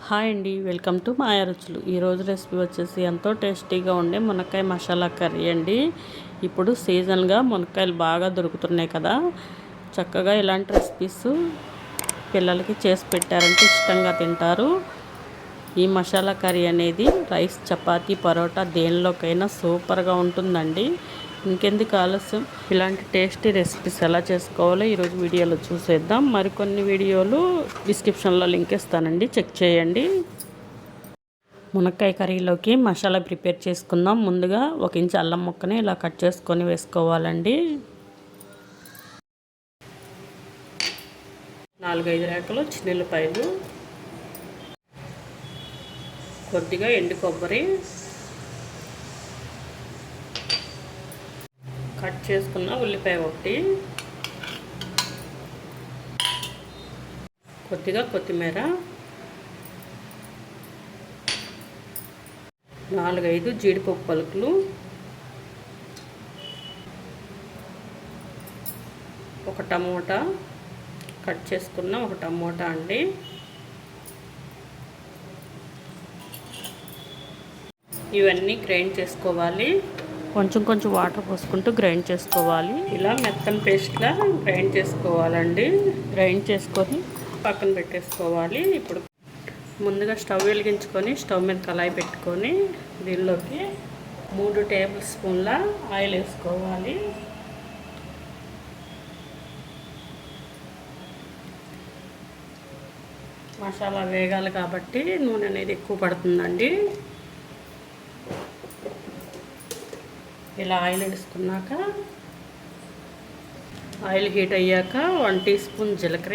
Hi అండి, welcome to మాయా రుచులు. ఈరోజు రెసిపీ వచ్చేసి ఎంతో టేస్టీగా ఉండే మునక్కాయ మసాలా కర్రీ అండి. ఇప్పుడు సీజన్గా మునక్కాయలు బాగా దొరుకుతున్నాయి కదా. చక్కగా ఇలాంటి రెసిపీస్ పిల్లలకి చేసి పెట్టారంటే ఇష్టంగా తింటారు. ఈ మసాలా కర్రీ అనేది రైస్, చపాతీ, పరోటా దేనిలోకైనా సూపర్గా ఉంటుందండి. ఇంకెందుకు ఆలస్యం, ఇలాంటి టేస్టీ రెసిపీస్ ఎలా చేసుకోవాలో ఈరోజు వీడియోలో చూసేద్దాం. మరికొన్ని వీడియోలు డిస్క్రిప్షన్లో లింక్ ఇస్తానండి, చెక్ చేయండి. మునక్కాయ కర్రీలోకి మసాలా ప్రిపేర్ చేసుకుందాం. ముందుగా 1 ఇంచు అల్లం ముక్కని ఇలా కట్ చేసుకొని వేసుకోవాలండి. 4-5 రేకలు చిన్నులపాయలు, కొద్దిగా ఎండు కొబ్బరి, కట్ చేసుకున్న ఉల్లిపాయ ఒకటి, కొద్దిగా కొత్తిమీర, 4-5 జీడిపప్పు పలుకులు, ఒక టమోటా, కట్ చేసుకున్న ఒక టమోటా అండి. ఇవన్నీ గ్రైండ్ చేసుకోవాలి. కొంచెం కొంచెం వాటర్ పోసుకుంటూ గ్రైండ్ చేసుకోవాలి. ఇలా మెత్తని పేస్ట్లా గ్రైండ్ చేసుకోవాలండి. గ్రైండ్ చేసుకొని పక్కన పెట్టేసుకోవాలి. ఇప్పుడు ముందుగా స్టవ్ వెలిగించుకొని స్టవ్ మీద కళాయి పెట్టుకొని దీనిలోకి 3 టేబుల్ స్పూన్ల ఆయిల్ వేసుకోవాలి. మసాలా వేగాలి కాబట్టి నూనె అనేది ఎక్కువ పడుతుందండి. ఇలా ఆయిల్ వేసుకున్నాక, ఆయిల్ హీట్ అయ్యాక 1 టీ స్పూన్ జీలకర్ర,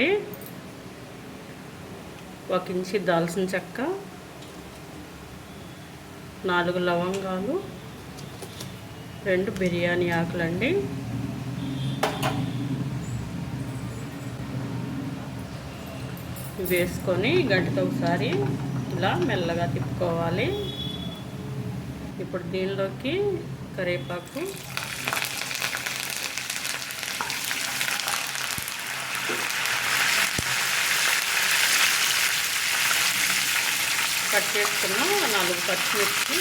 1 ఇంచు దాల్చిన చెక్క, 4 లవంగాలు, 2 బిర్యానీ ఆకులండి. వేసుకొని గంటతో ఒకసారి ఇలా మెల్లగా తిప్పుకోవాలి. ఇప్పుడు దీనిలోకి కరివేపాకు, కట్ చేసుకున్న 4 పచ్చిమిర్చి,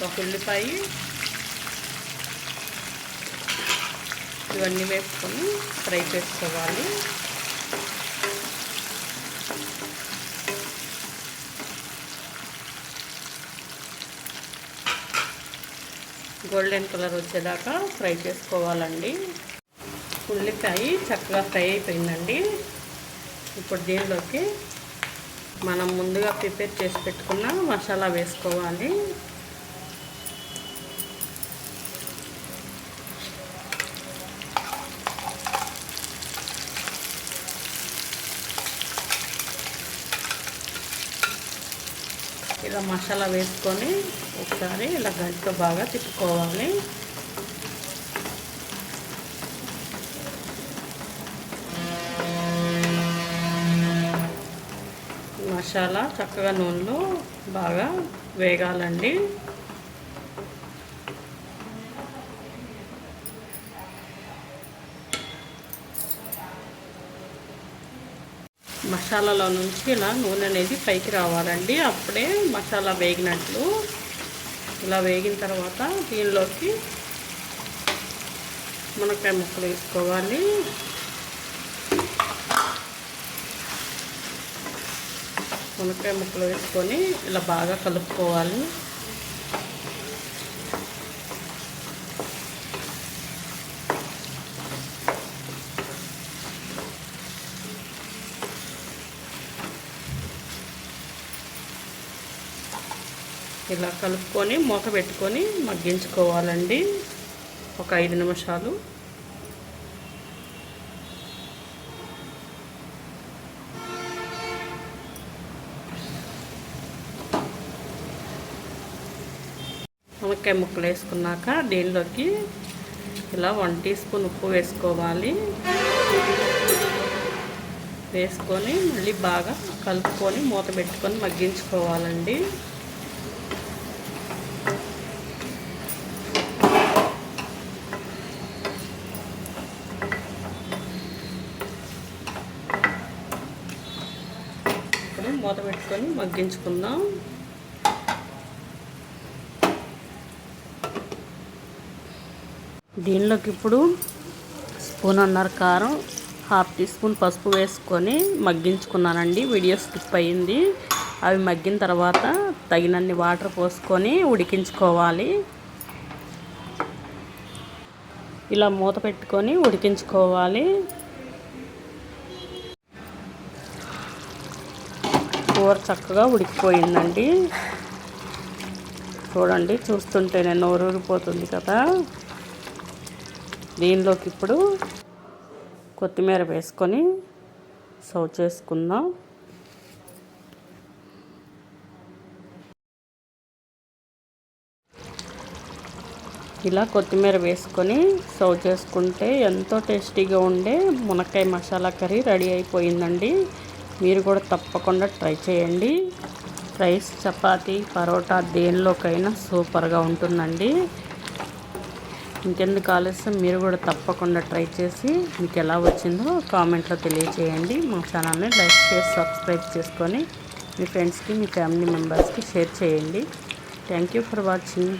ఒక ఉల్లిపాయ, ఇవన్నీ వేసుకొని ఫ్రై చేసుకోవాలి. గోల్డెన్ కలర్ వచ్చేదాకా ఫ్రై చేసుకోవాలండి. ఉల్లిపాయ చక్కగా ఫ్రై అయిపోయిందండి. ఇప్పుడు దీనిలోకి మనం ముందుగా ప్రిపేర్ చేసి పెట్టుకున్న మసాలా వేసుకోవాలి. ఇలా మసాలా వేసుకొని ఒకసారి ఇలా గంటతో బాగా తిప్పుకోవాలి. మసాలా చక్కగా నూనెలో బాగా వేగాలండి. మసాలాలో నుంచి ఇలా నూనె అనేది పైకి రావాలండి. అప్పుడే మసాలా వేగినట్లు. ఇలా వేగిన తర్వాత దీనిలోకి మునక్కాయ ముక్కలు వేసుకోవాలి. మునక్కాయ ముక్కలు వేసుకొని ఇలా బాగా కలుపుకోవాలి. ఇలా కలుపుకొని మూత పెట్టుకొని మగ్గించుకోవాలండి ఒక 5 నిమిషాలు. మునక్కాయ ముక్కలు వేసుకున్నాక దీనిలోకి ఇలా 1 టీ స్పూన్ ఉప్పు వేసుకోవాలి. వేసుకొని మళ్ళీ బాగా కలుపుకొని మూత పెట్టుకొని మగ్గించుకోవాలండి. మూత పెట్టుకొని మగ్గించుకుందాం. దీనిలోకి ఇప్పుడు 1.5 స్పూన్ కారం, 1/2 టీ స్పూన్ పసుపు వేసుకొని మగ్గించుకున్నానండి. వీడియో స్కిప్ అయ్యింది. అవి మగ్గిన తర్వాత తగినన్ని వాటర్ పోసుకొని ఉడికించుకోవాలి. ఇలా మూత పెట్టుకొని ఉడికించుకోవాలి. కూర చక్కగా ఉడికిపోయిందండి. చూడండి, చూస్తుంటేనే నోరూరిపోతుంది కదా. దీనిలోకి ఇప్పుడు కొత్తిమీర వేసుకొని సర్వ్ చేసుకుందాం. ఇలా కొత్తిమీర వేసుకొని సర్వ్ చేసుకుంటే ఎంతో టేస్టీగా ఉండే మునక్కాయ మసాలా కర్రీ రెడీ అయిపోయిందండి. మీరు కూడా తప్పకుండా ట్రై చేయండి. రైస్, చపాతీ, పరోటా దేనిలోకైనా సూపర్గా ఉంటుందండి. ఇంకెందుకు ఆలస్యం, మీరు కూడా తప్పకుండా ట్రై చేసి మీకు ఎలా వచ్చిందో కామెంట్లో తెలియచేయండి. మా ఛానల్ని లైక్ చేసి సబ్స్క్రైబ్ చేసుకొని మీ ఫ్రెండ్స్కి, మీ ఫ్యామిలీ మెంబర్స్కి షేర్ చేయండి. Thank you for watching.